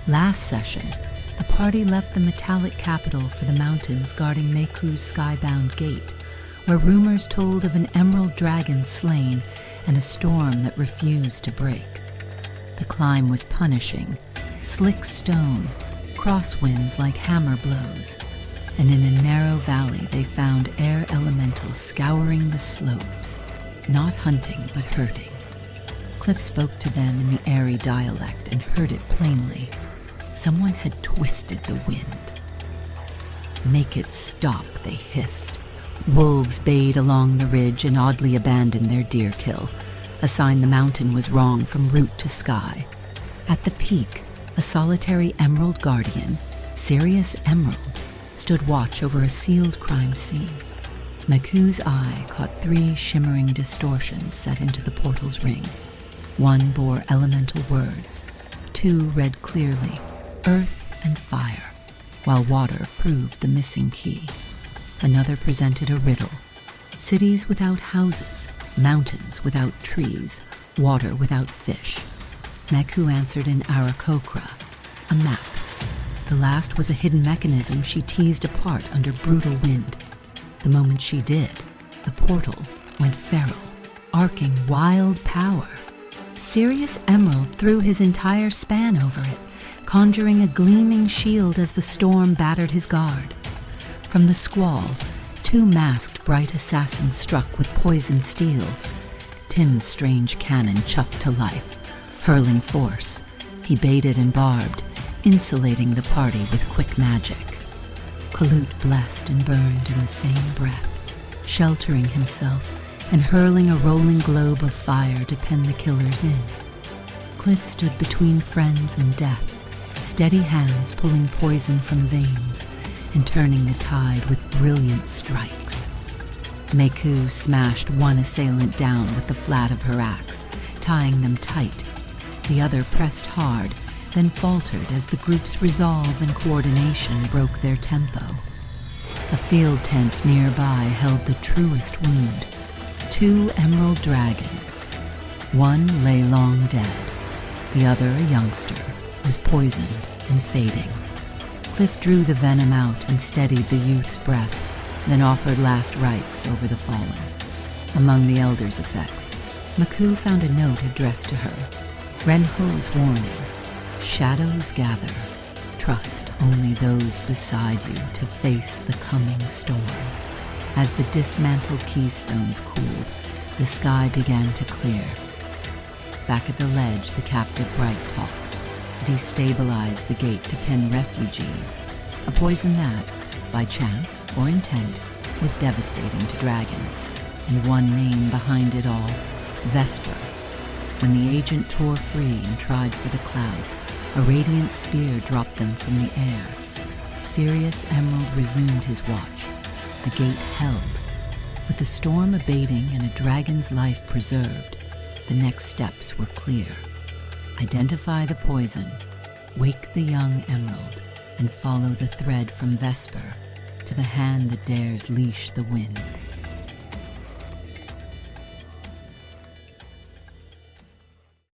Last session, the party left the metallic capital for the mountains guarding Mecoo's skybound gate, where rumors told of an emerald dragon slain and a storm that refused to break. The climb was punishing, slick stone, crosswinds like hammer blows, and in a narrow valley they found air elementals scouring the slopes, not hunting but hurting. Cliff spoke to them in the airy dialect and heard it plainly. Someone had twisted the wind. "Make it stop," they hissed. Wolves bayed along the ridge and oddly abandoned their deer kill, a sign the mountain was wrong from root to sky. At the peak, a solitary emerald guardian, Sirius Emerald, stood watch over a sealed crime scene. Mecoo's eye caught 3 shimmering distortions set into the portal's ring. One bore elemental words, 2 read clearly, earth and fire, while water proved the missing key. Another presented a riddle: cities without houses, mountains without trees, water without fish. Mecoo answered in Aarakocra, a map. The last was a hidden mechanism she teased apart under brutal wind. The moment she did, the portal went feral, arcing wild power. Sirius Emerald threw his entire span over it, conjuring a gleaming shield as the storm battered his guard. From the squall, 2 masked bright assassins struck with poison steel. Tim's strange cannon chuffed to life, hurling force. He baited and barbed, insulating the party with quick magic. Kalut blessed and burned in the same breath, sheltering himself and hurling a rolling globe of fire to pen the killers in. Cliff stood between friends and death, steady hands pulling poison from veins and turning the tide with brilliant strikes. Mecoo smashed one assailant down with the flat of her axe, tying them tight. The other pressed hard, then faltered as the group's resolve and coordination broke their tempo. A field tent nearby held the truest wound: 2 emerald dragons. One lay long dead. The other, a youngster, was poisoned and fading. Cliff drew the venom out and steadied the youth's breath, then offered last rites over the fallen. Among the elder's effects, Mecoo found a note addressed to her. Renho's warning: shadows gather. Trust only those beside you to face the coming storm. As the dismantled keystones cooled, the sky began to clear. Back at the ledge, the captive Bright talked. Destabilize the gate to pen refugees, a poison that, by chance or intent, was devastating to dragons, and one name behind it all: Vesper. When the agent tore free and tried for the clouds, a radiant spear dropped them from the air. Sirius Emerald resumed his watch. The gate held. With the storm abating and a dragon's life preserved, the next steps were clear. Identify the poison, wake the young emerald, and follow the thread from Vesper to the hand that dares leash the wind.